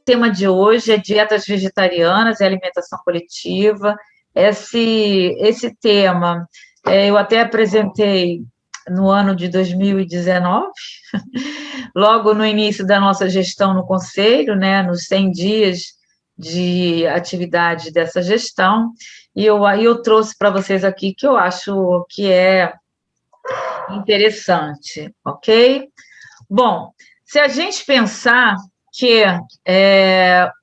tema de hoje é dietas vegetarianas e alimentação coletiva. Esse tema eu até apresentei no ano de 2019, logo no início da nossa gestão no Conselho, né, nos 100 dias de atividade dessa gestão, e eu trouxe para vocês aqui que eu acho que é interessante, ok? Bom, se a gente pensar que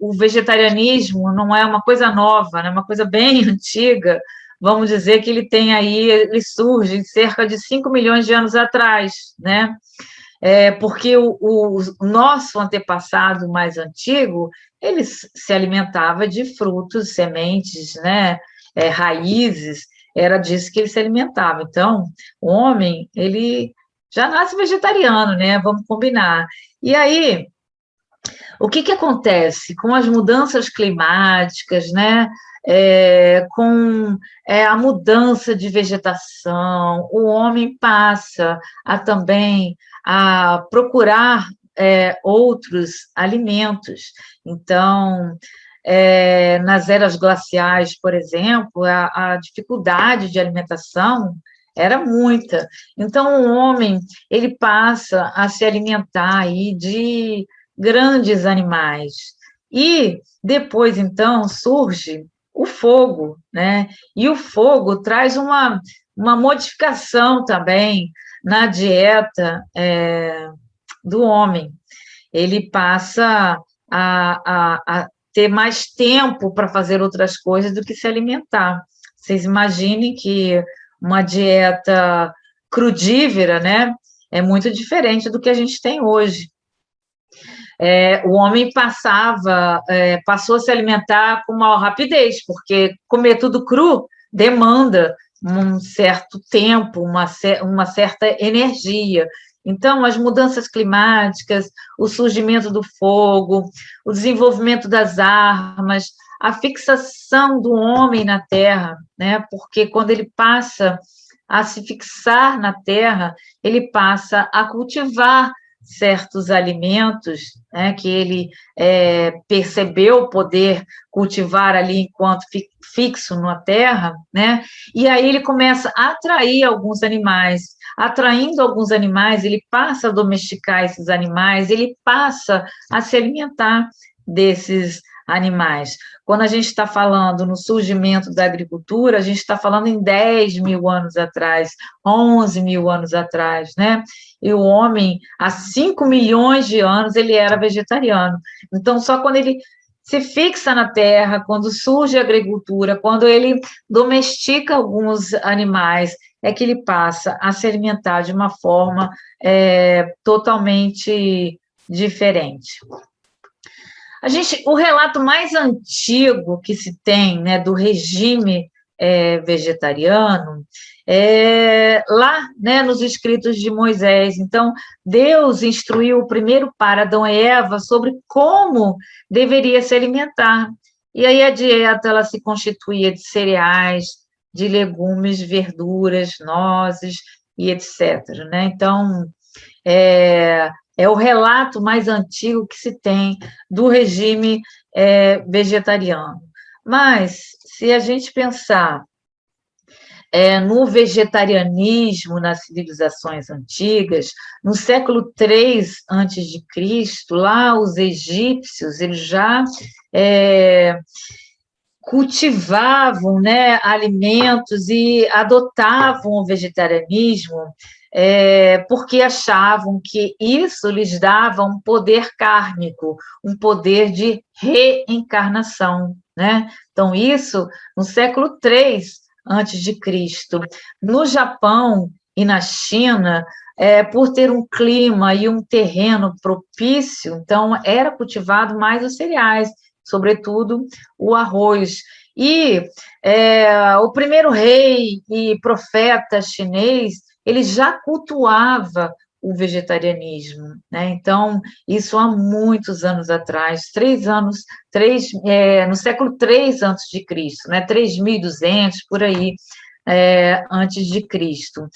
o vegetarianismo não é uma coisa nova, é uma coisa bem antiga, vamos dizer que ele surge cerca de 5 milhões de anos atrás, né? Porque o nosso antepassado mais antigo, ele se alimentava de frutos, sementes, né? Raízes, era disso que ele se alimentava. Então, o homem, ele já nasce vegetariano, né? Vamos combinar. E aí, o que acontece com as mudanças climáticas, né? Com a mudança de vegetação, o homem passa também a procurar outros alimentos. Então, nas eras glaciais, por exemplo, a dificuldade de alimentação era muita. Então, o homem ele passa a se alimentar aí de grandes animais. E depois, então, surge o fogo, né? E o fogo traz uma modificação também na dieta do homem. Ele passa a ter mais tempo para fazer outras coisas do que se alimentar. Vocês imaginem que uma dieta crudívora, né, é muito diferente do que a gente tem hoje. O homem passou a se alimentar com maior rapidez, porque comer tudo cru demanda um certo tempo, uma certa energia. Então, as mudanças climáticas, o surgimento do fogo, o desenvolvimento das armas, a fixação do homem na terra, né? Porque quando ele passa a se fixar na terra, ele passa a cultivar certos alimentos, né, que ele percebeu poder cultivar ali enquanto fixo na terra, né, e aí ele começa a atrair alguns animais. Atraindo alguns animais, ele passa a domesticar esses animais, ele passa a se alimentar desses animais. Quando a gente está falando no surgimento da agricultura, a gente está falando em 10 mil anos atrás, 11 mil anos atrás, né? E o homem, há 5 milhões de anos, ele era vegetariano. Então, só quando ele se fixa na terra, quando surge a agricultura, quando ele domestica alguns animais, é que ele passa a se alimentar de uma forma totalmente diferente. O relato mais antigo que se tem, né, do regime vegetariano lá, né, nos escritos de Moisés. Então, Deus instruiu primeiro para Adão e Eva sobre como deveria se alimentar. E aí a dieta ela se constituía de cereais, de legumes, verduras, nozes e etc. Né? Então, é o relato mais antigo que se tem do regime vegetariano. Mas, se a gente pensar no vegetarianismo nas civilizações antigas, no século III a.C., lá os egípcios eles já cultivavam, né, alimentos e adotavam o vegetarianismo porque achavam que isso lhes dava um poder kármico, um poder de reencarnação, né? Então, isso no século III antes de Cristo. No Japão e na China, por ter um clima e um terreno propício, então era cultivado mais os cereais, sobretudo o arroz. E o primeiro rei e profeta chinês, ele já cultuava o vegetarianismo, né? Então, isso há muitos anos atrás, no século III antes de Cristo, né? 3.200, por aí. antes de Cristo.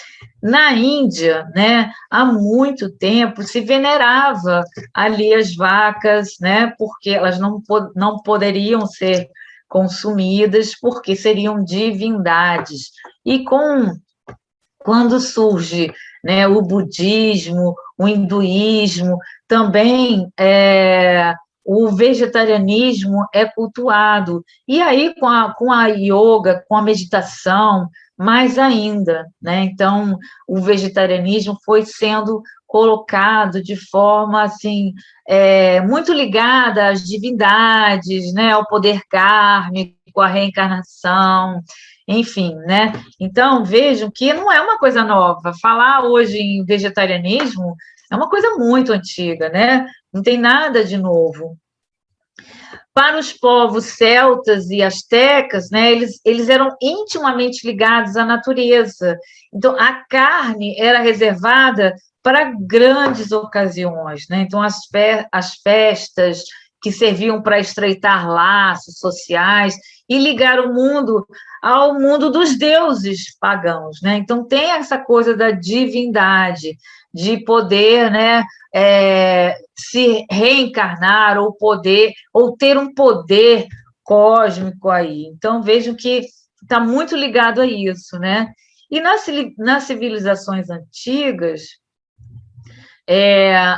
Na Índia, né, há muito tempo se venerava ali as vacas, né, porque elas não poderiam ser consumidas, porque seriam divindades. E quando surge, né, o budismo, o hinduísmo, também o vegetarianismo é cultuado. E aí, com a yoga, com a meditação, mais ainda, né? Então, o vegetarianismo foi sendo colocado de forma, assim, muito ligada às divindades, né? Ao poder kármico, à reencarnação, enfim, né? Então, vejam que não é uma coisa nova. Falar hoje em vegetarianismo é uma coisa muito antiga, né? Não tem nada de novo. Para os povos celtas e astecas, né, eles eram intimamente ligados à natureza. Então, a carne era reservada para grandes ocasiões, né? Então, as festas que serviam para estreitar laços sociais e ligar o mundo ao mundo dos deuses pagãos, né? Então, tem essa coisa da divindade, de poder, né, se reencarnar ou poder, ou ter um poder cósmico aí. Então, vejam que está muito ligado a isso, né? E nas civilizações antigas,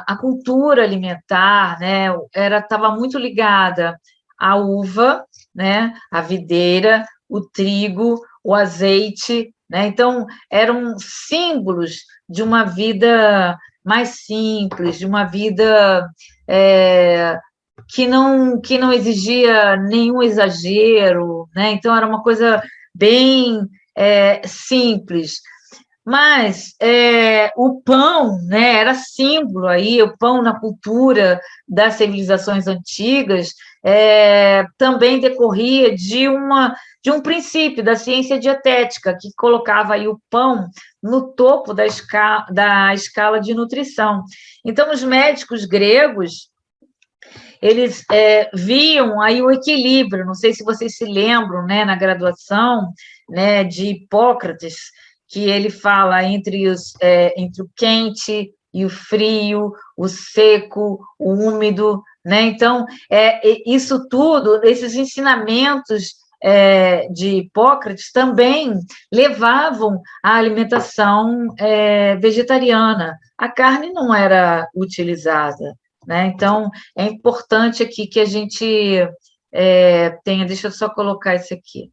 a cultura alimentar, né, estava muito ligada à uva, né, à videira, o trigo, o azeite, né? Então, eram símbolos de uma vida mais simples, de uma vida que não exigia nenhum exagero, né? Então, era uma coisa bem simples. Mas o pão, né, era símbolo aí, o pão na cultura das civilizações antigas também decorria de um princípio da ciência dietética, que colocava aí o pão no topo da escala de nutrição. Então, os médicos gregos, eles viam aí o equilíbrio, não sei se vocês se lembram, né, na graduação, né, de Hipócrates, que ele fala entre o quente e o frio, o seco, o úmido, né? Então, isso tudo, esses ensinamentos de Hipócrates também levavam à alimentação vegetariana. A carne não era utilizada, né? Então, é importante aqui que a gente tenha, deixa eu só colocar isso aqui.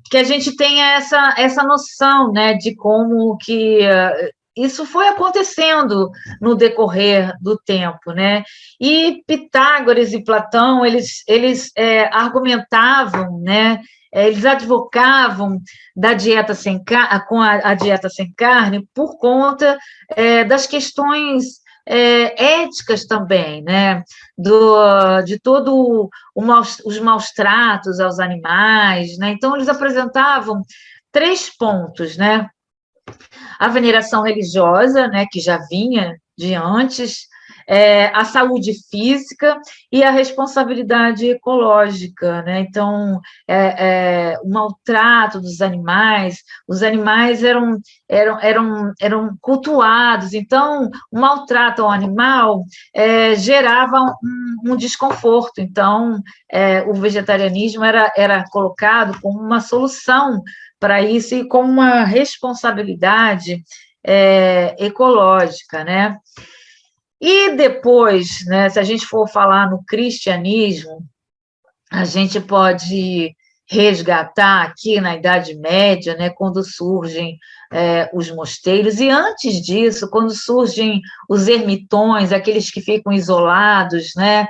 Que a gente tenha essa noção, né, de como que isso foi acontecendo no decorrer do tempo, né? E Pitágoras e Platão, eles argumentavam, né? Eles advocavam da dieta com a dieta sem carne por conta das questões éticas também, né? De todo os maus tratos aos animais, né? Então, eles apresentavam 3 pontos, né? A veneração religiosa, né, que já vinha de antes, a saúde física e a responsabilidade ecológica, né? Então, o maltrato dos animais, os animais eram cultuados, então, o maltrato ao animal gerava um desconforto, então, o vegetarianismo era colocado como uma solução para isso e com uma responsabilidade ecológica, né? E depois, né, se a gente for falar no cristianismo, a gente pode resgatar aqui na Idade Média, né, quando surgem os mosteiros, e antes disso, quando surgem os ermitões, aqueles que ficam isolados, né,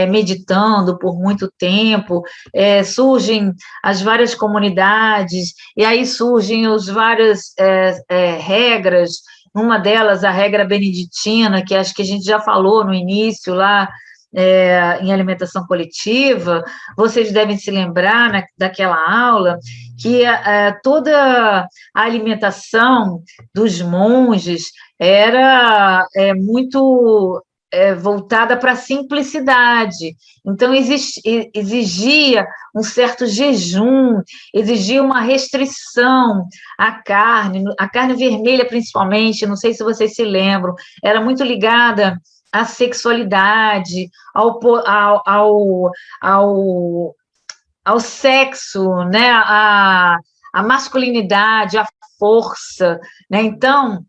meditando por muito tempo, surgem as várias comunidades, e aí surgem as várias regras, uma delas, a regra beneditina, que acho que a gente já falou no início lá, em alimentação coletiva, vocês devem se lembrar daquela aula que toda a alimentação dos monges era muito voltada para a simplicidade. Então, exigia um certo jejum, exigia uma restrição à carne, a carne vermelha, principalmente, não sei se vocês se lembram, era muito ligada à sexualidade, ao, ao sexo, né? A masculinidade, a força, né? Então,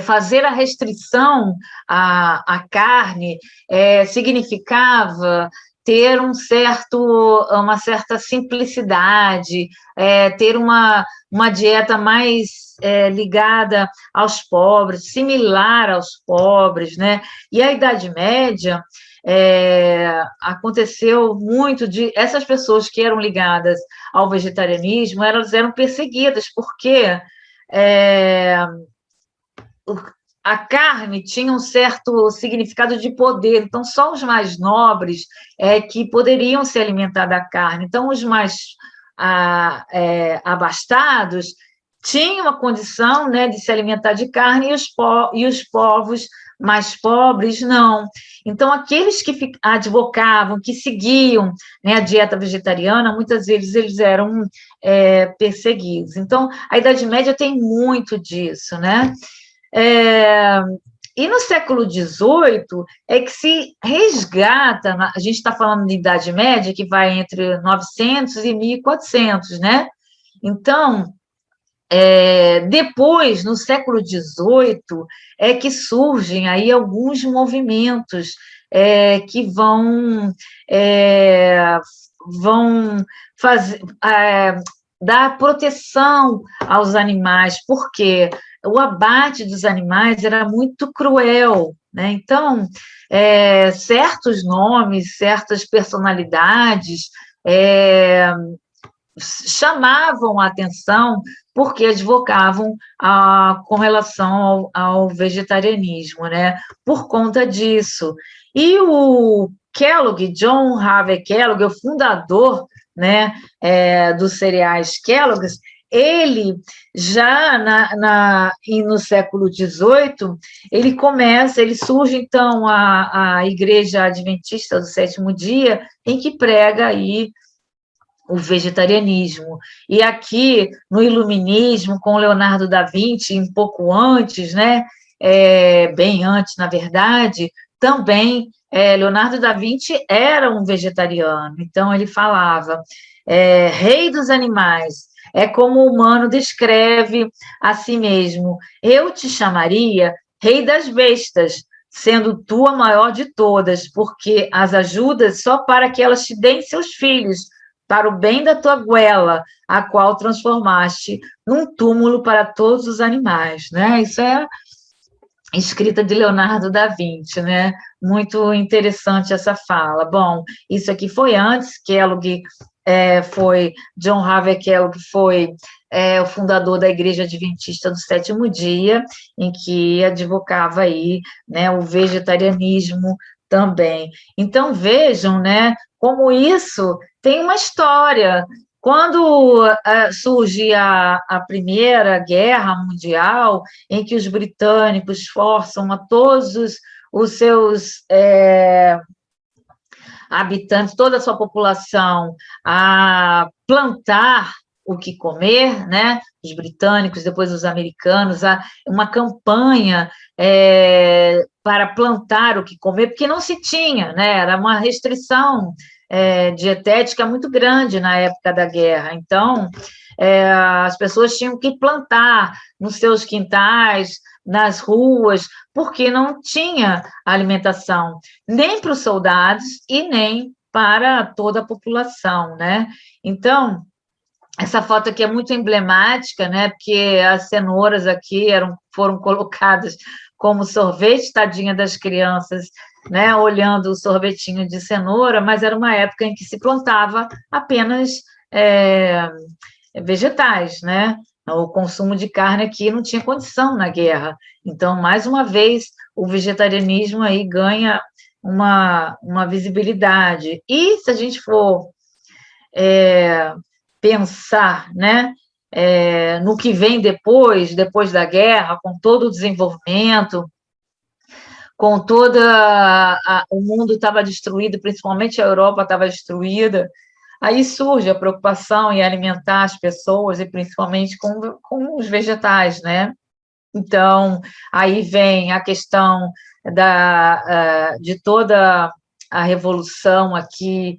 fazer a restrição à carne significava ter uma certa simplicidade, ter uma dieta mais ligada aos pobres, similar aos pobres, né? E a Idade Média aconteceu muito de essas pessoas que eram ligadas ao vegetarianismo, elas eram perseguidas, porque a carne tinha um certo significado de poder, então só os mais nobres que poderiam se alimentar da carne. Então, os mais abastados tinham a condição, né, de se alimentar de carne e os povos mais pobres não. Então, aqueles que advocavam, que seguiam, né, a dieta vegetariana, muitas vezes eles eram perseguidos. Então, a Idade Média tem muito disso, né? E no século XVIII é que se resgata, a gente está falando de Idade Média, que vai entre 900 e 1400, né? Então, depois, no século XVIII, é que surgem aí alguns movimentos que vão fazer, dar proteção aos animais, porque o abate dos animais era muito cruel, né? Então, certos nomes, certas personalidades chamavam a atenção porque advocavam com relação ao vegetarianismo, né? Por conta disso. E o Kellogg, John Harvey Kellogg, o fundador, né, dos cereais Kellogg's, ele já no século XVIII, ele surge, então, a Igreja Adventista do Sétimo Dia, em que prega aí o vegetarianismo. E aqui, no Iluminismo, com Leonardo da Vinci, um pouco antes, né, bem antes, na verdade, também Leonardo da Vinci era um vegetariano, então ele falava, rei dos animais, é como o humano descreve a si mesmo, eu te chamaria rei das bestas, sendo tu a maior de todas, porque as ajudas só para que elas te deem seus filhos, para o bem da tua goela, a qual transformaste num túmulo para todos os animais, né? Isso é escrita de Leonardo da Vinci, né? Muito interessante essa fala. Bom, isso aqui foi antes, Kellogg John Harvey Kellogg foi o fundador da Igreja Adventista do Sétimo Dia, em que advocava aí, né, o vegetarianismo também. Então, vejam, né, como isso tem uma história. Quando surge a Primeira Guerra Mundial, em que os britânicos forçam a todos os seus habitantes, toda a sua população, a plantar o que comer, né? Os britânicos, depois os americanos, uma campanha para plantar o que comer, porque não se tinha, né? Era uma restrição dietética muito grande na época da guerra. Então, as pessoas tinham que plantar nos seus quintais, nas ruas, porque não tinha alimentação nem para os soldados e nem para toda a população, né? Então, essa foto aqui é muito emblemática, né? Porque as cenouras aqui foram colocadas como sorvete, tadinha das crianças, né? Olhando o sorvetinho de cenoura, mas era uma época em que se plantava apenas vegetais, né? O consumo de carne aqui não tinha condição na guerra. Então, mais uma vez, o vegetarianismo aí ganha uma visibilidade. E se a gente for pensar, né, no que vem depois da guerra, com todo o desenvolvimento, com o mundo estava destruído, principalmente a Europa estava destruída, aí surge a preocupação em alimentar as pessoas, e principalmente com os vegetais, né? Então, aí vem a questão de toda a revolução aqui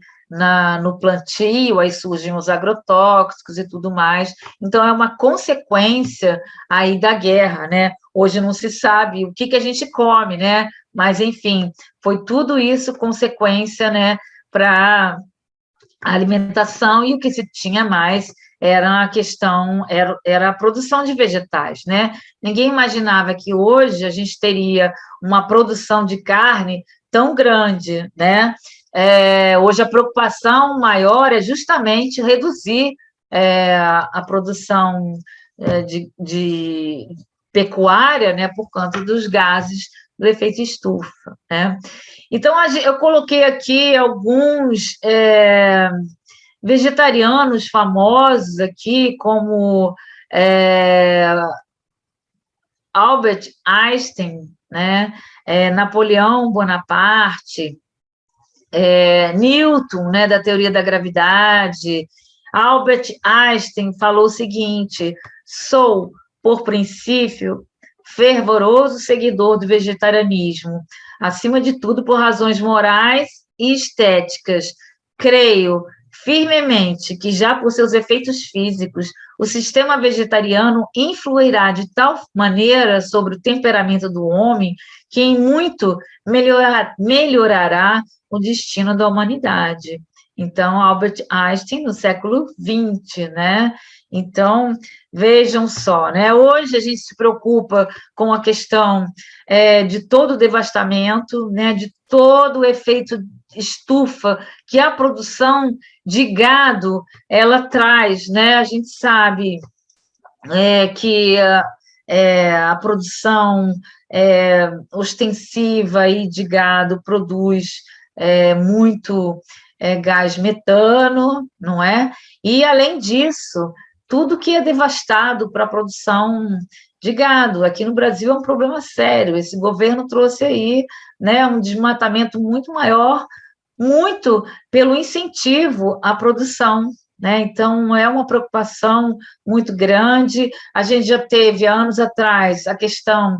no plantio, aí surgem os agrotóxicos e tudo mais. Então, é uma consequência aí da guerra, né? Hoje não se sabe o que a gente come, né? Mas, enfim, foi tudo isso consequência, né, para a alimentação, e o que se tinha mais era a questão, era a produção de vegetais, né? Ninguém imaginava que hoje a gente teria uma produção de carne tão grande, né? Hoje a preocupação maior é justamente reduzir a produção de pecuária, né, por conta dos gases do efeito estufa, né? Então, eu coloquei aqui alguns vegetarianos famosos aqui, como Albert Einstein, né? Napoleão Bonaparte, Newton, né, da teoria da gravidade. Albert Einstein falou o seguinte: sou, por princípio, fervoroso seguidor do vegetarianismo, acima de tudo por razões morais e estéticas. Creio firmemente que, já por seus efeitos físicos, o sistema vegetariano influirá de tal maneira sobre o temperamento do homem que em muito melhorará o destino da humanidade. Então, Albert Einstein, no século XX, né? Então, vejam só, né? Hoje a gente se preocupa com a questão de todo o devastamento, né? De todo o efeito estufa que a produção de gado ela traz, né? A gente sabe que a produção ostensiva aí de gado produz muito gás metano, não é? E, além disso, tudo que é devastado para a produção de gado. Aqui no Brasil é um problema sério. Esse governo trouxe aí, né, um desmatamento muito maior, muito pelo incentivo à produção, né? Então, é uma preocupação muito grande. A gente já teve, há anos atrás, a questão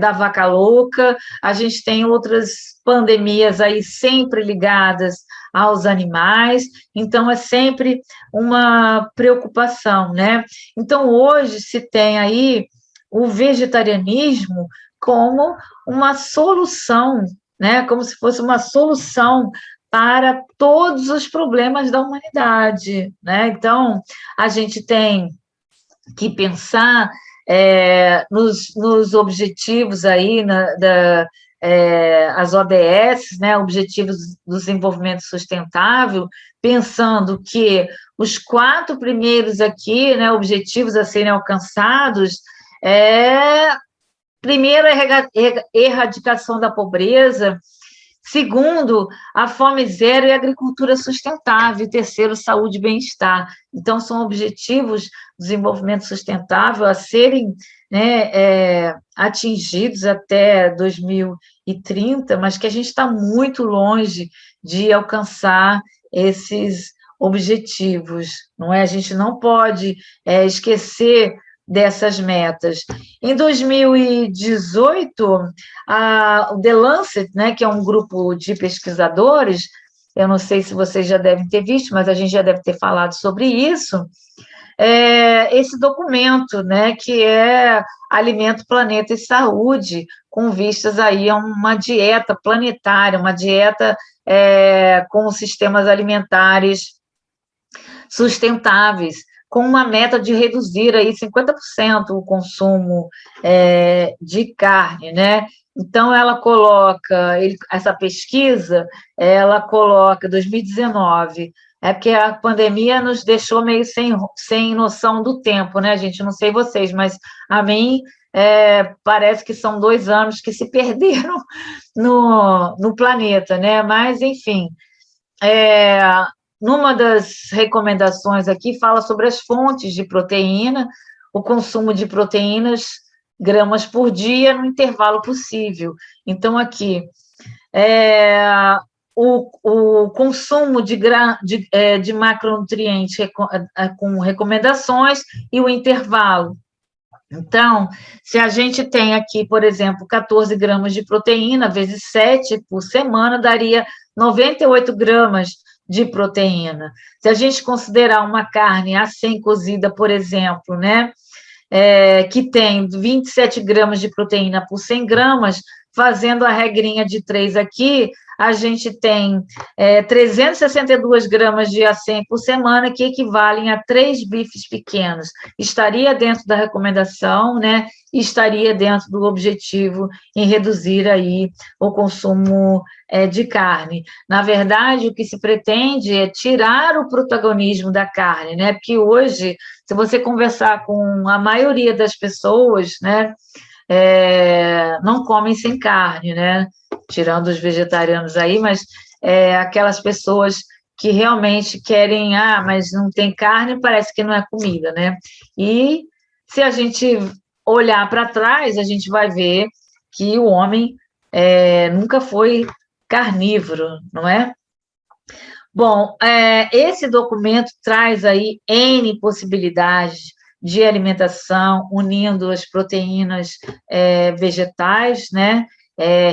da vaca louca, a gente tem outras pandemias aí sempre ligadas aos animais, então é sempre uma preocupação, né? Então, hoje se tem aí o vegetarianismo como uma solução, né? Como se fosse uma solução para todos os problemas da humanidade, né? Então, a gente tem que pensar nos objetivos aí as ODS, né, Objetivos do Desenvolvimento Sustentável, pensando que os 4 primeiros aqui, né, objetivos a serem alcançados, primeiro, a erradicação da pobreza. Segundo, a fome zero e a agricultura sustentável. E terceiro, saúde e bem-estar. Então, são objetivos do desenvolvimento sustentável a serem, né, atingidos até 2030, mas que a gente está muito longe de alcançar esses objetivos, não é? A gente não pode esquecer dessas metas. Em 2018, o The Lancet, né, que é um grupo de pesquisadores, eu não sei se vocês já devem ter visto, mas a gente já deve ter falado sobre isso, esse documento, né, que é Alimento, Planeta e Saúde, com vistas aí a uma dieta planetária, uma dieta com sistemas alimentares sustentáveis, com uma meta de reduzir aí 50% o consumo de carne, né? Então, ela coloca, essa pesquisa, ela coloca 2019, porque a pandemia nos deixou meio sem noção do tempo, né, gente? Não sei vocês, mas a mim parece que são 2 anos que se perderam no planeta, né? Mas, enfim, numa das recomendações aqui, fala sobre as fontes de proteína, o consumo de proteínas gramas por dia no intervalo possível. Então, aqui, o consumo de macronutrientes com recomendações e o intervalo. Então, se a gente tem aqui, por exemplo, 14 gramas de proteína, vezes 7 por semana, daria 98 gramas de proteína. Se a gente considerar uma carne A100 cozida, por exemplo, né, que tem 27 gramas de proteína por 100 gramas, fazendo a regrinha de 3 aqui, a gente tem 362 gramas de A100 por semana, que equivalem a 3 bifes pequenos. Estaria dentro da recomendação, né? E estaria dentro do objetivo em reduzir aí o consumo de carne. Na verdade, o que se pretende é tirar o protagonismo da carne, né? Porque hoje, se você conversar com a maioria das pessoas, né? Não comem sem carne, né? Tirando os vegetarianos aí, mas aquelas pessoas que realmente querem, mas não tem carne, parece que não é comida, né? E se a gente olhar para trás, a gente vai ver que o homem nunca foi carnívoro, não é? Bom, esse documento traz aí N possibilidades de alimentação, unindo as proteínas vegetais, né?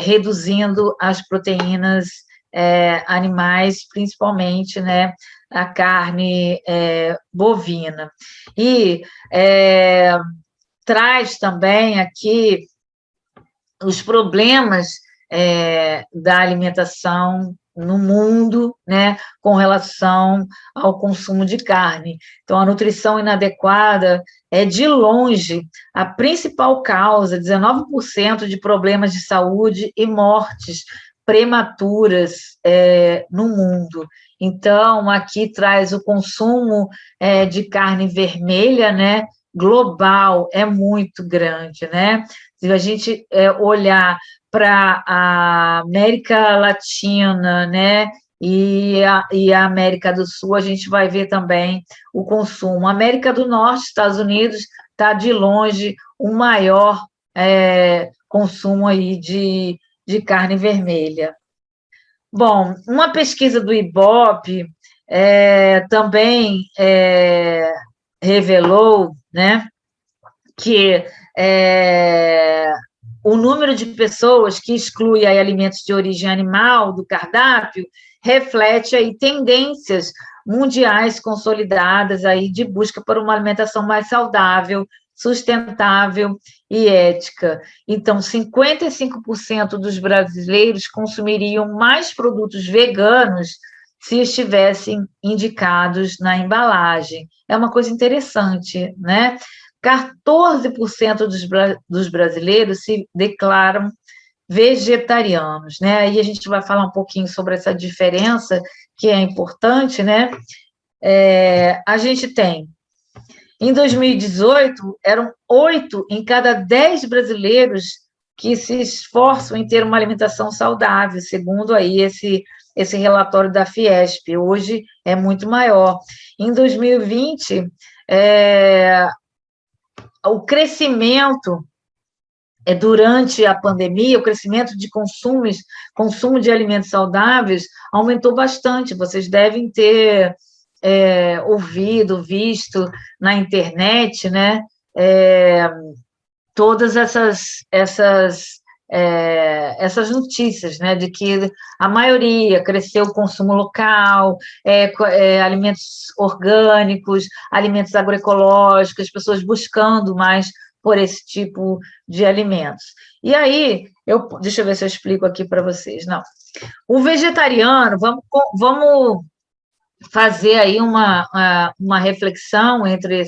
Reduzindo as proteínas animais, principalmente, né? A carne bovina. E traz também aqui os problemas da alimentação no mundo, né, com relação ao consumo de carne. Então, a nutrição inadequada é, de longe, a principal causa, 19% de problemas de saúde e mortes prematuras no mundo. Então, aqui traz o consumo de carne vermelha, né, global, é muito grande, né? Se a gente olhar para a América Latina, né, e a América do Sul, a gente vai ver também o consumo. A América do Norte, Estados Unidos, está de longe o maior consumo aí de carne vermelha. Bom, uma pesquisa do IBOP também revelou, né, que o número de pessoas que exclui aí alimentos de origem animal do cardápio reflete aí tendências mundiais consolidadas aí de busca por uma alimentação mais saudável, sustentável e ética. Então, 55% dos brasileiros consumiriam mais produtos veganos se estivessem indicados na embalagem. É uma coisa interessante, né? 14% dos brasileiros se declaram vegetarianos, né? Aí a gente vai falar um pouquinho sobre essa diferença, que é importante, né? A gente tem, em 2018, eram 8 em cada 10 brasileiros que se esforçam em ter uma alimentação saudável, segundo aí esse relatório da Fiesp. Hoje é muito maior. Em 2020, o crescimento durante a pandemia, o crescimento de consumo de alimentos saudáveis aumentou bastante. Vocês devem ter ouvido, visto na internet, né? Todas essas notícias, né, de que a maioria cresceu o consumo local, alimentos orgânicos, alimentos agroecológicos, as pessoas buscando mais por esse tipo de alimentos. E aí, deixa eu ver se eu explico aqui para vocês. Não, o vegetariano, vamos fazer aí uma reflexão entre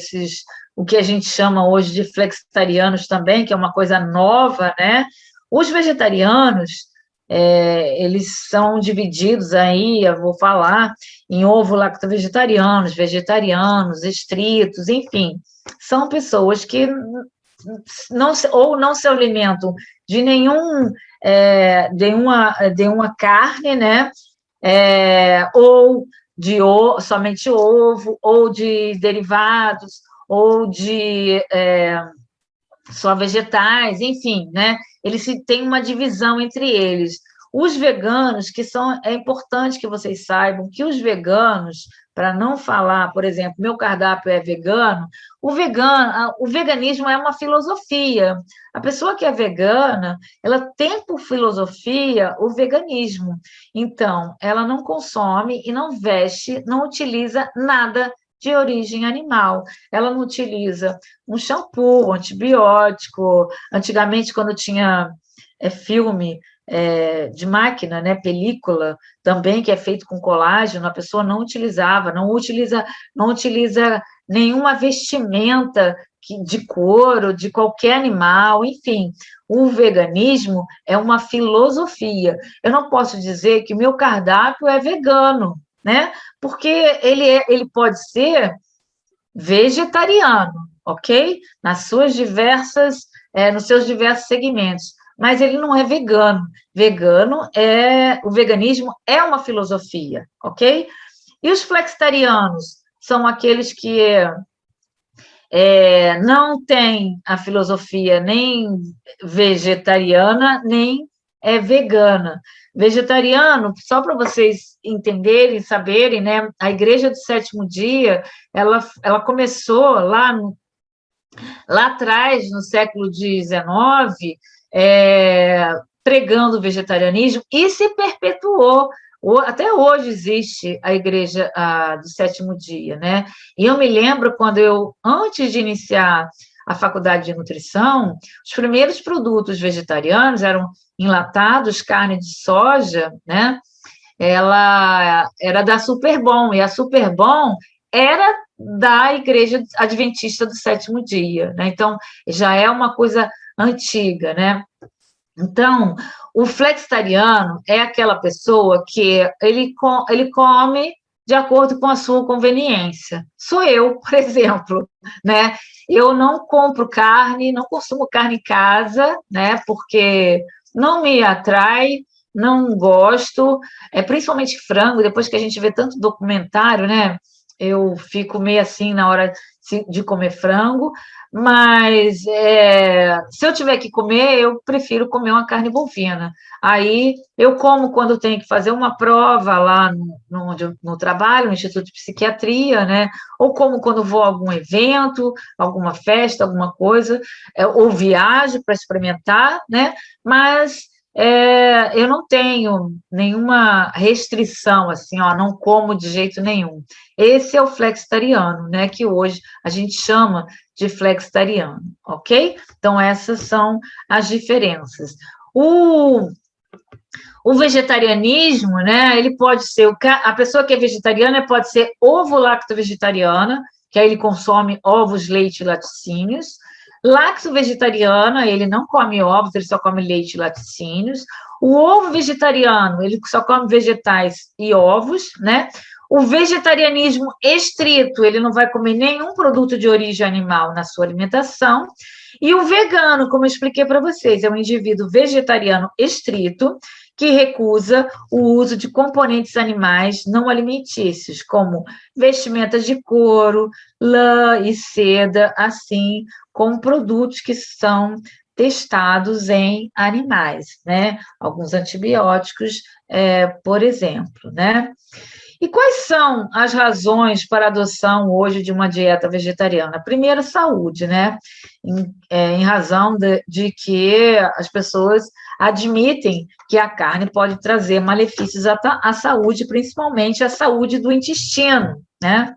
o que a gente chama hoje de flexitarianos também, que é uma coisa nova, né? Os vegetarianos, eles são divididos aí, eu vou falar, em ovo-lacto-vegetarianos, vegetarianos, estritos, enfim, são pessoas que não se alimentam de uma carne, né? Ou somente ovo, ou de derivados, ou de só vegetais, enfim, né? Eles têm uma divisão entre eles. Os veganos, é importante que vocês saibam que os veganos, para não falar, por exemplo, meu cardápio é vegano, o veganismo é uma filosofia. A pessoa que é vegana, ela tem por filosofia o veganismo. Então, ela não consome e não veste, não utiliza nada de origem animal. Ela não utiliza um shampoo, um antibiótico. Antigamente, quando tinha filme de máquina, né, película, também que é feito com colágeno, a pessoa não utilizava, não utiliza nenhuma vestimenta de couro, de qualquer animal, enfim. O veganismo é uma filosofia. Eu não posso dizer que meu cardápio é vegano, né? Porque ele pode ser vegetariano, ok? Nos seus diversos segmentos, mas ele não é vegano. O veganismo é uma filosofia, ok? E os flexitarianos são aqueles que não têm a filosofia nem vegetariana, nem vegana. Vegetariano, só para vocês entenderem, saberem, né? A Igreja do Sétimo Dia, ela começou lá atrás, no século XIX, pregando o vegetarianismo e se perpetuou. Até hoje existe a Igreja do Sétimo Dia, né? E eu me lembro quando antes de iniciar a faculdade de nutrição, os primeiros produtos vegetarianos eram enlatados, carne de soja, né? Ela era da Superbom, e a Superbom era da Igreja Adventista do Sétimo Dia, né? Então, já é uma coisa antiga, né? Então, o flexitariano é aquela pessoa que ele come de acordo com a sua conveniência. Sou eu, por exemplo, né? Eu não compro carne, não consumo carne em casa, né? Porque não me atrai, não gosto, principalmente frango, depois que a gente vê tanto documentário, né? Eu fico meio assim na hora de comer frango, mas se eu tiver que comer, eu prefiro comer uma carne bovina. Aí eu como quando tenho que fazer uma prova lá no trabalho, no Instituto de Psiquiatria, né? Ou como quando vou a algum evento, alguma festa, alguma coisa, ou viajo para experimentar, né? Mas eu não tenho nenhuma restrição, assim, ó, não como de jeito nenhum. Esse é o flexitariano, né? Que hoje a gente chama de flexitariano, ok? Então, essas são as diferenças. O vegetarianismo, né? Ele pode ser, a pessoa que é vegetariana pode ser ovo-lacto-vegetariana, que aí ele consome ovos, leite e laticínios. Lacto-vegetariana, ele não come ovos, ele só come leite e laticínios. O ovo vegetariano, ele só come vegetais e ovos, né? O vegetarianismo estrito, ele não vai comer nenhum produto de origem animal na sua alimentação. E o vegano, como eu expliquei para vocês, é um indivíduo vegetariano estrito que recusa o uso de componentes animais não alimentícios, como vestimentas de couro, lã e seda, assim como produtos que são testados em animais, né? Alguns antibióticos, por exemplo, né? E quais são as razões para a adoção hoje de uma dieta vegetariana? Primeiro, saúde, né? Em razão de que as pessoas admitem que a carne pode trazer malefícios à saúde, principalmente à saúde do intestino, né?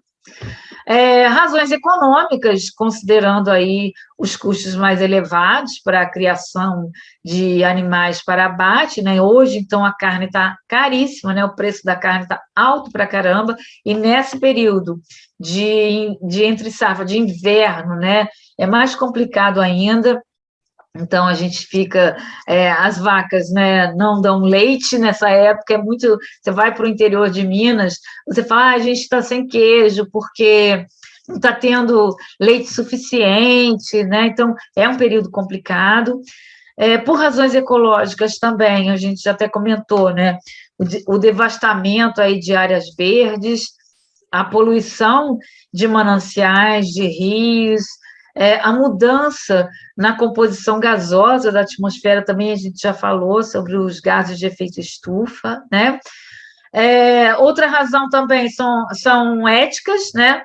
Razões econômicas, considerando aí os custos mais elevados para a criação de animais para abate, né? Hoje, então, a carne está caríssima, né? O preço da carne está alto para caramba, e nesse período de entre safra, de inverno, né? É mais complicado ainda. Então, a gente fica, as vacas, né, não dão leite nessa época, você vai para o interior de Minas, você fala, a gente está sem queijo, porque não está tendo leite suficiente, né, então, é um período complicado. Por razões ecológicas também, a gente já até comentou, né, o devastamento aí de áreas verdes, a poluição de mananciais, de rios, a mudança na composição gasosa da atmosfera, também a gente já falou sobre os gases de efeito estufa, né? Outra razão também são éticas, né?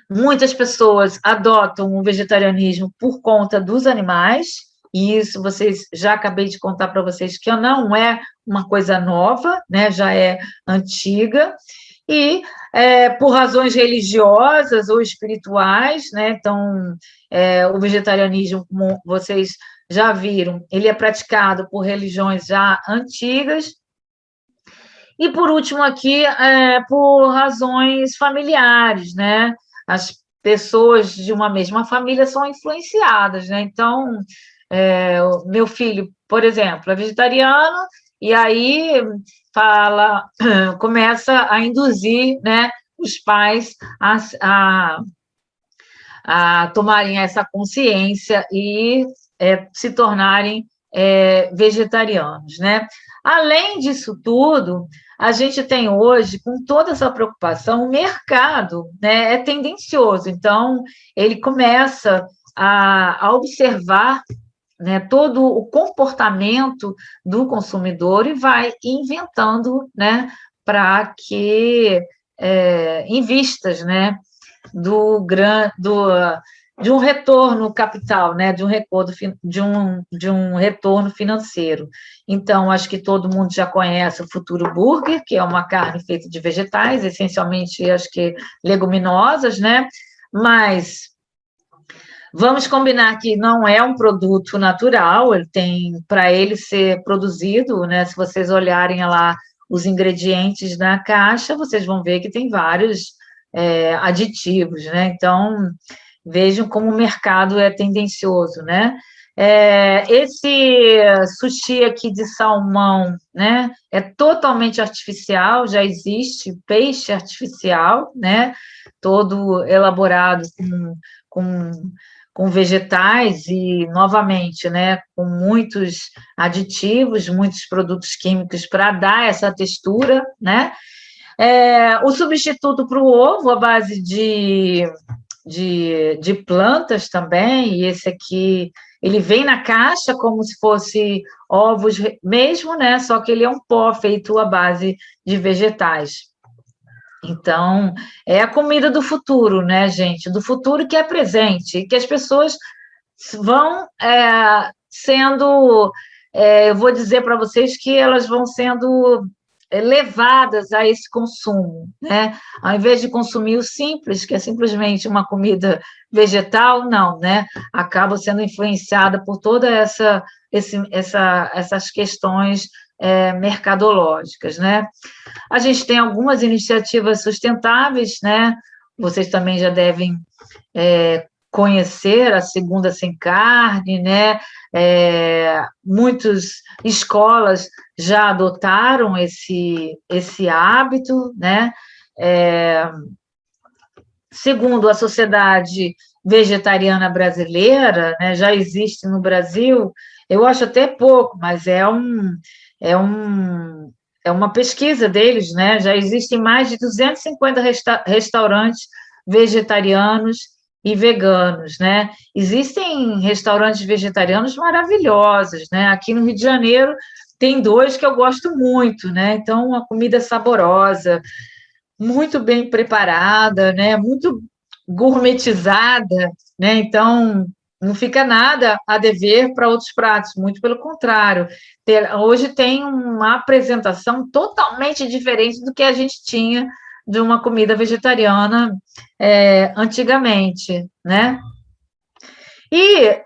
Muitas pessoas adotam o vegetarianismo por conta dos animais, e isso vocês já acabei de contar para vocês que não é uma coisa nova, né? Já é antiga, e por razões religiosas ou espirituais, né? Então, o vegetarianismo, como vocês já viram, ele é praticado por religiões já antigas. E, por último, aqui, por razões familiares, né? As pessoas de uma mesma família são influenciadas, né? Então, o meu filho, por exemplo, é vegetariano, e aí começa a induzir, né, os pais a tomarem essa consciência e se tornarem vegetarianos, né? Além disso tudo, a gente tem hoje, com toda essa preocupação, o mercado, né, é tendencioso, então ele começa a observar, né, todo o comportamento do consumidor e vai inventando, né, para que em vistas, né, de um retorno capital, né, de um retorno financeiro. Então, acho que todo mundo já conhece o Futuro Burger, que é uma carne feita de vegetais, essencialmente, acho que leguminosas, né? Mas vamos combinar que não é um produto natural, para ele ser produzido, né? Se vocês olharem lá os ingredientes na caixa, vocês vão ver que tem vários aditivos, né? Então, vejam como o mercado é tendencioso, né? Esse sushi aqui de salmão, né? É totalmente artificial, já existe peixe artificial, né? Todo elaborado com com vegetais e, novamente, né, com muitos aditivos, muitos produtos químicos para dar essa textura, né? O substituto para o ovo, à base de plantas também, e esse aqui, ele vem na caixa como se fosse ovos mesmo, né? Só que ele é um pó feito à base de vegetais. Então, é a comida do futuro, né, gente? Do futuro que é presente, que as pessoas vão sendo, eu vou dizer para vocês que elas vão sendo levadas a esse consumo, né? Ao invés de consumir o simples, que é simplesmente uma comida vegetal, não, né? Acaba sendo influenciada por toda essas questões mercadológicas, né? A gente tem algumas iniciativas sustentáveis, né? Vocês também já devem conhecer a Segunda Sem Carne, né? Muitas escolas já adotaram esse hábito, né? Segundo a Sociedade Vegetariana Brasileira, né, já existe no Brasil, eu acho até pouco, mas é uma pesquisa deles, né? Já existem mais de 250 restaurantes vegetarianos e veganos, né? Existem restaurantes vegetarianos maravilhosos, né? Aqui no Rio de Janeiro tem 2 que eu gosto muito, né? Então, a comida é saborosa, muito bem preparada, né? Muito gourmetizada, né? Então, não fica nada a dever para outros pratos, muito pelo contrário. Hoje tem uma apresentação totalmente diferente do que a gente tinha de uma comida vegetariana antigamente, né? E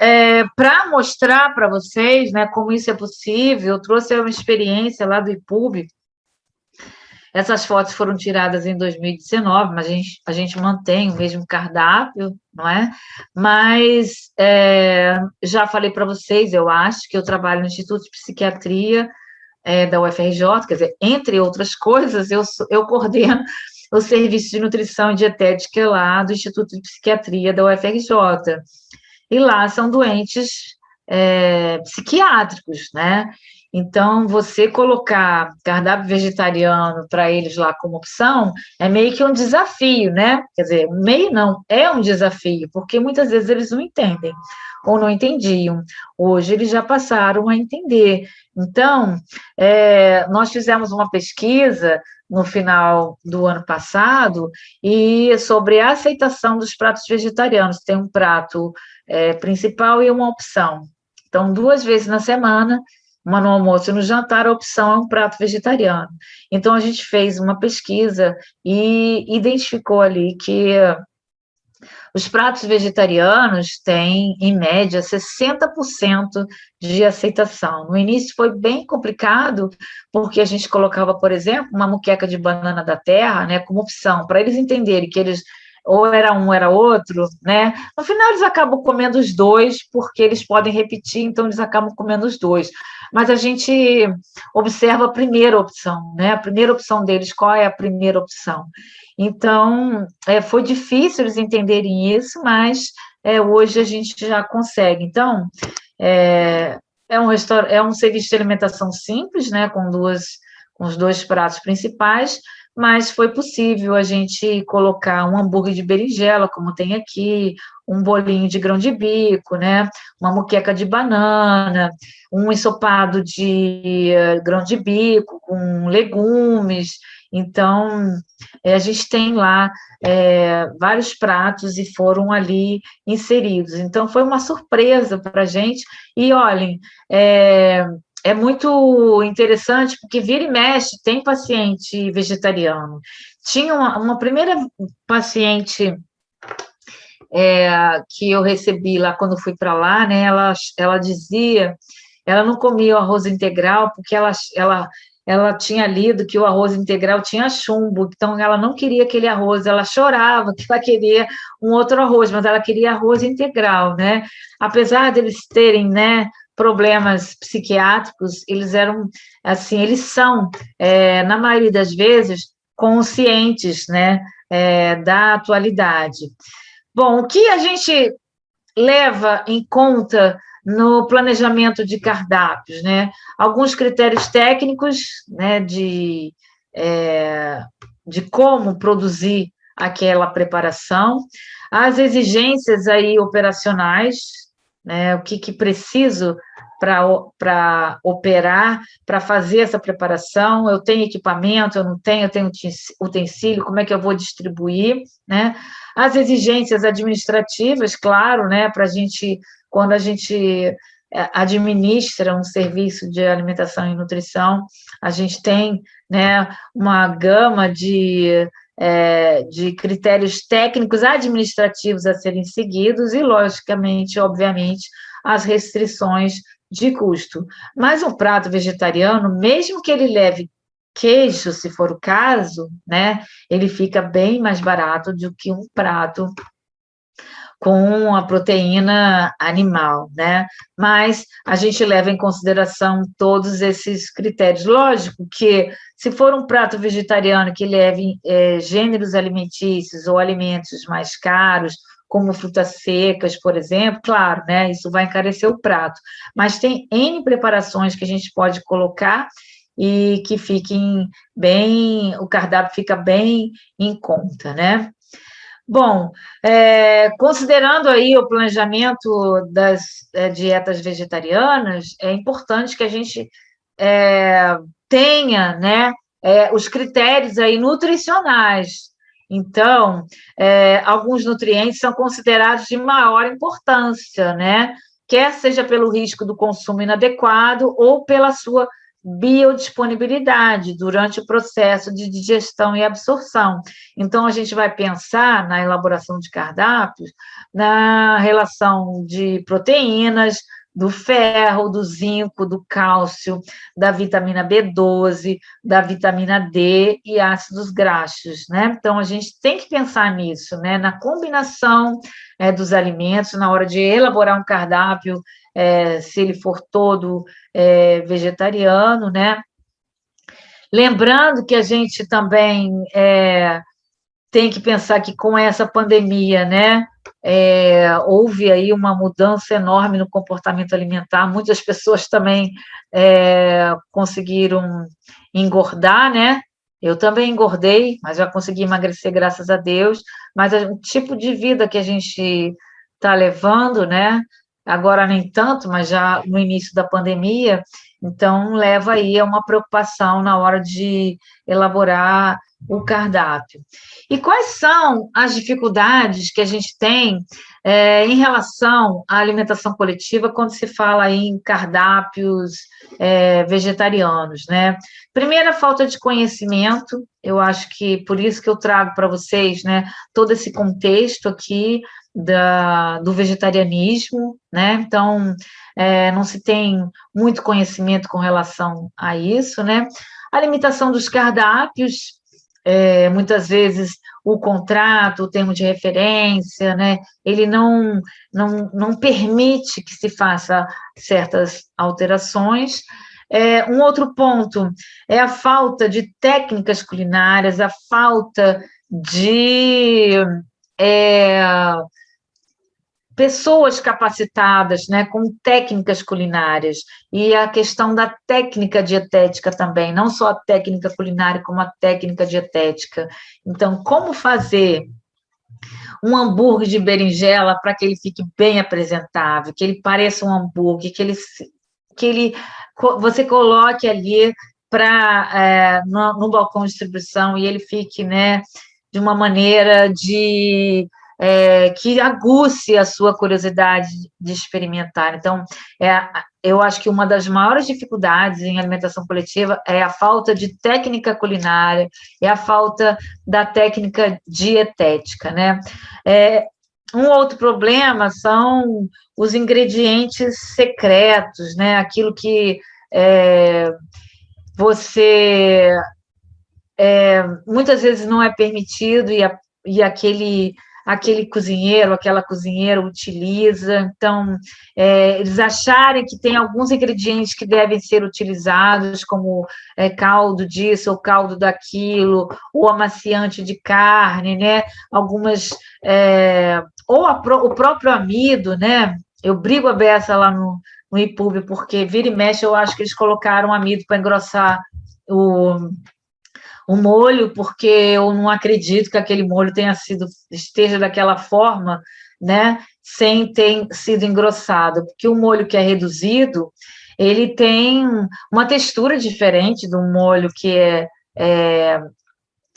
para mostrar para vocês, né, como isso é possível, eu trouxe uma experiência lá do IPUB. Essas fotos foram tiradas em 2019, mas a gente mantém o mesmo cardápio, não é? Mas já falei para vocês, eu acho que eu trabalho no Instituto de Psiquiatria da UFRJ, quer dizer, entre outras coisas, eu coordeno o serviço de nutrição e dietética lá do Instituto de Psiquiatria da UFRJ. E lá são doentes psiquiátricos, né? Então, você colocar cardápio vegetariano para eles lá como opção é meio que um desafio, né? Quer dizer, meio não, é um desafio, porque muitas vezes eles não entendem ou não entendiam. Hoje eles já passaram a entender. Então, nós fizemos uma pesquisa no final do ano passado e sobre a aceitação dos pratos vegetarianos. Tem um prato principal e uma opção. Então, 2 vezes na semana, uma no almoço e no jantar, a opção é um prato vegetariano. Então, a gente fez uma pesquisa e identificou ali que os pratos vegetarianos têm, em média, 60% de aceitação. No início foi bem complicado, porque a gente colocava, por exemplo, uma moqueca de banana da terra, né, como opção, para eles entenderem que eles ou era um, era outro, né? No final eles acabam comendo os dois, porque eles podem repetir, então eles acabam comendo os dois. Mas a gente observa a primeira opção, né? A primeira opção deles, qual é a primeira opção? Então, foi difícil eles entenderem isso, mas hoje a gente já consegue. Então, é um serviço de alimentação simples, né, com os 2 pratos principais, mas foi possível a gente colocar um hambúrguer de berinjela, como tem aqui, um bolinho de grão de bico, né, uma moqueca de banana, um ensopado de grão de bico com legumes. Então, a gente tem lá vários pratos e foram ali inseridos. Então, foi uma surpresa para a gente. E, olhem, é muito interessante, porque vira e mexe, tem paciente vegetariano. Tinha uma primeira paciente que eu recebi lá quando fui para lá, né? Ela dizia, ela não comia o arroz integral porque ela tinha lido que o arroz integral tinha chumbo, então ela não queria aquele arroz, ela chorava que ela queria um outro arroz, mas ela queria arroz integral, né? Apesar deles terem, né, problemas psiquiátricos, eles eram, assim, eles são, na maioria das vezes, conscientes, né, da atualidade. Bom, o que a gente leva em conta no planejamento de cardápios, né? Alguns critérios técnicos, né, de como produzir aquela preparação, as exigências aí operacionais, né, o que preciso para operar, para fazer essa preparação, eu tenho equipamento, eu tenho utensílio, como é que eu vou distribuir, né? As exigências administrativas, claro, né, para a gente, quando a gente administra um serviço de alimentação e nutrição, a gente tem, né, uma gama de critérios técnicos administrativos a serem seguidos e, logicamente, obviamente, as restrições de custo. Mas um prato vegetariano, mesmo que ele leve queijo, se for o caso, né, ele fica bem mais barato do que um prato com a proteína animal, né? Mas a gente leva em consideração todos esses critérios. Lógico que, se for um prato vegetariano que leve gêneros alimentícios ou alimentos mais caros, como frutas secas, por exemplo, claro, né? Isso vai encarecer o prato. Mas tem N preparações que a gente pode colocar e que fiquem bem, o cardápio fica bem em conta, né? Bom, considerando aí o planejamento das dietas vegetarianas, é importante que a gente tenha, né, os critérios aí nutricionais. Então, alguns nutrientes são considerados de maior importância, né? Quer seja pelo risco do consumo inadequado ou pela sua biodisponibilidade durante o processo de digestão e absorção. Então, a gente vai pensar na elaboração de cardápios, na relação de proteínas, do ferro, do zinco, do cálcio, da vitamina B12, da vitamina D e ácidos graxos, né? Então, a gente tem que pensar nisso, né? Na combinação dos alimentos, na hora de elaborar um cardápio, se ele for todo vegetariano, né? Lembrando que a gente também tem que pensar que com essa pandemia, né, houve aí uma mudança enorme no comportamento alimentar, muitas pessoas também conseguiram engordar, né? Eu também engordei, mas já consegui emagrecer, graças a Deus, mas o tipo de vida que a gente está levando, né? Agora nem tanto, mas já no início da pandemia, então leva aí a uma preocupação na hora de elaborar o cardápio. E quais são as dificuldades que a gente tem em relação à alimentação coletiva quando se fala em cardápios vegetarianos, né? Primeiro, a falta de conhecimento, eu acho que por isso que eu trago para vocês, né, todo esse contexto aqui do vegetarianismo, né? Então, não se tem muito conhecimento com relação a isso, né? A limitação dos cardápios, muitas vezes o contrato, o termo de referência, né, ele não permite que se faça certas alterações. Um outro ponto é a falta de técnicas culinárias, a falta de pessoas capacitadas, né, com técnicas culinárias, e a questão da técnica dietética também, não só a técnica culinária, como a técnica dietética. Então, como fazer um hambúrguer de berinjela para que ele fique bem apresentável, que ele pareça um hambúrguer, você coloque ali no balcão de distribuição e ele fique, né, de uma maneira que aguce a sua curiosidade de experimentar. Então, eu acho que uma das maiores dificuldades em alimentação coletiva é a falta de técnica culinária, é a falta da técnica dietética, né? Um outro problema são os ingredientes secretos, né? Aquilo que você muitas vezes não é permitido e aquele cozinheiro, aquela cozinheira utiliza. Então, eles acharem que tem alguns ingredientes que devem ser utilizados, como caldo disso ou caldo daquilo, ou amaciante de carne, né? Algumas, o próprio amido, né? Eu brigo a beça lá no IPUB, porque vira e mexe eu acho que eles colocaram amido para engrossar o molho, porque eu não acredito que aquele molho esteja daquela forma, né, sem ter sido engrossado, porque o molho que é reduzido, ele tem uma textura diferente do molho que é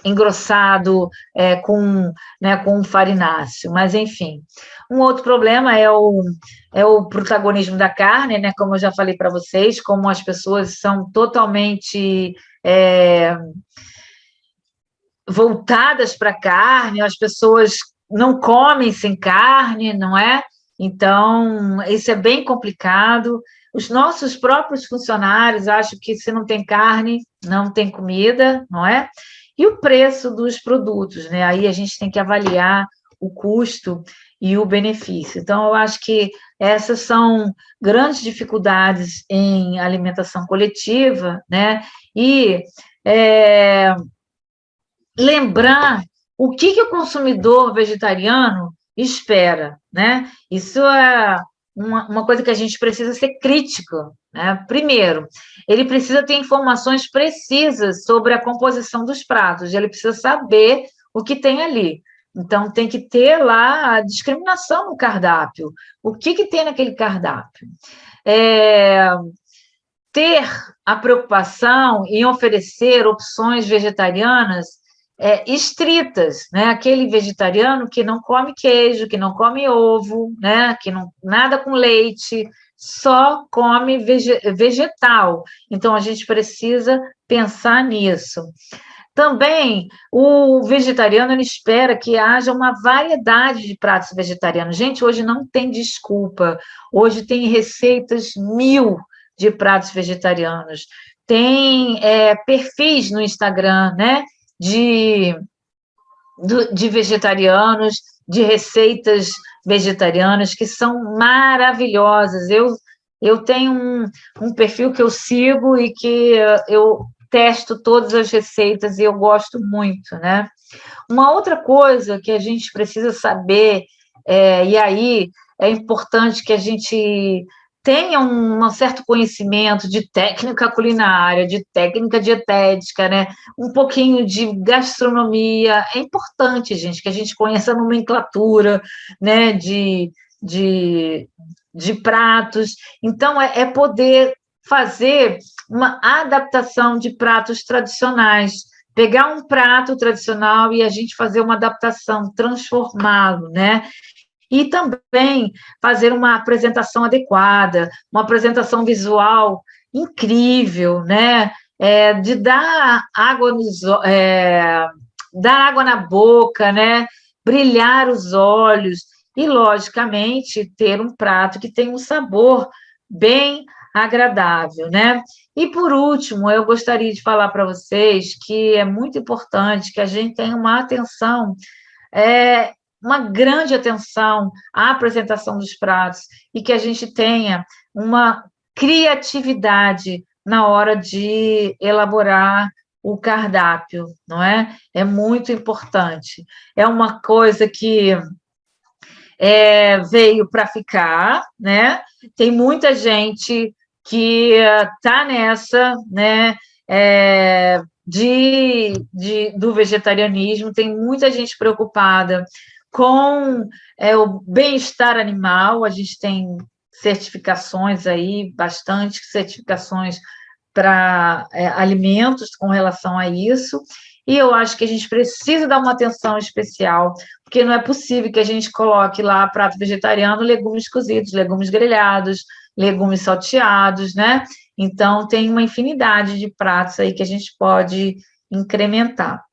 engrossado com farináceo, mas enfim. Um outro problema é o protagonismo da carne, né, como eu já falei para vocês, como as pessoas são totalmente voltadas para a carne, as pessoas não comem sem carne, não é? Então, isso é bem complicado. Os nossos próprios funcionários acham que se não tem carne, não tem comida, não é? E o preço dos produtos, né? Aí a gente tem que avaliar o custo e o benefício. Então, eu acho que essas são grandes dificuldades em alimentação coletiva, né? E lembrar o que o consumidor vegetariano espera, né? Isso é uma coisa que a gente precisa ser crítico, né? Primeiro, ele precisa ter informações precisas sobre a composição dos pratos, ele precisa saber o que tem ali. Então, tem que ter lá a discriminação no cardápio. O que tem naquele cardápio? Ter a preocupação em oferecer opções vegetarianas estritas, né? Aquele vegetariano que não come queijo, que não come ovo, né? Que não nada com leite, só come vegetal. Então a gente precisa pensar nisso. Também o vegetariano ele espera que haja uma variedade de pratos vegetarianos. Gente, hoje não tem desculpa. Hoje tem receitas mil de pratos vegetarianos. Tem perfis no Instagram, né? De vegetarianos, de receitas vegetarianas que são maravilhosas. Eu tenho um perfil que eu sigo e que eu testo todas as receitas e eu gosto muito, né? Uma outra coisa que a gente precisa saber, e aí é importante que a gente tenha um certo conhecimento de técnica culinária, de técnica dietética, né? Um pouquinho de gastronomia. É importante, gente, que a gente conheça a nomenclatura, né? De, de pratos. Então, é poder fazer uma adaptação de pratos tradicionais. Pegar um prato tradicional e a gente fazer uma adaptação, transformá-lo, né? E também fazer uma apresentação adequada, uma apresentação visual incrível, né? De dar água dar água na boca, né? Brilhar os olhos e, logicamente, ter um prato que tem um sabor bem agradável, né? E por último, eu gostaria de falar para vocês que é muito importante que a gente tenha uma atenção, é, uma grande atenção à apresentação dos pratos e que a gente tenha uma criatividade na hora de elaborar o cardápio, não é? É muito importante. É uma coisa que veio para ficar, né? Tem muita gente que está nessa, né? Do vegetarianismo, tem muita gente preocupada com o bem-estar animal, a gente tem certificações aí, bastante certificações para alimentos com relação a isso, e eu acho que a gente precisa dar uma atenção especial, porque não é possível que a gente coloque lá prato vegetariano, legumes cozidos, legumes grelhados, legumes salteados, né? Então, tem uma infinidade de pratos aí que a gente pode incrementar.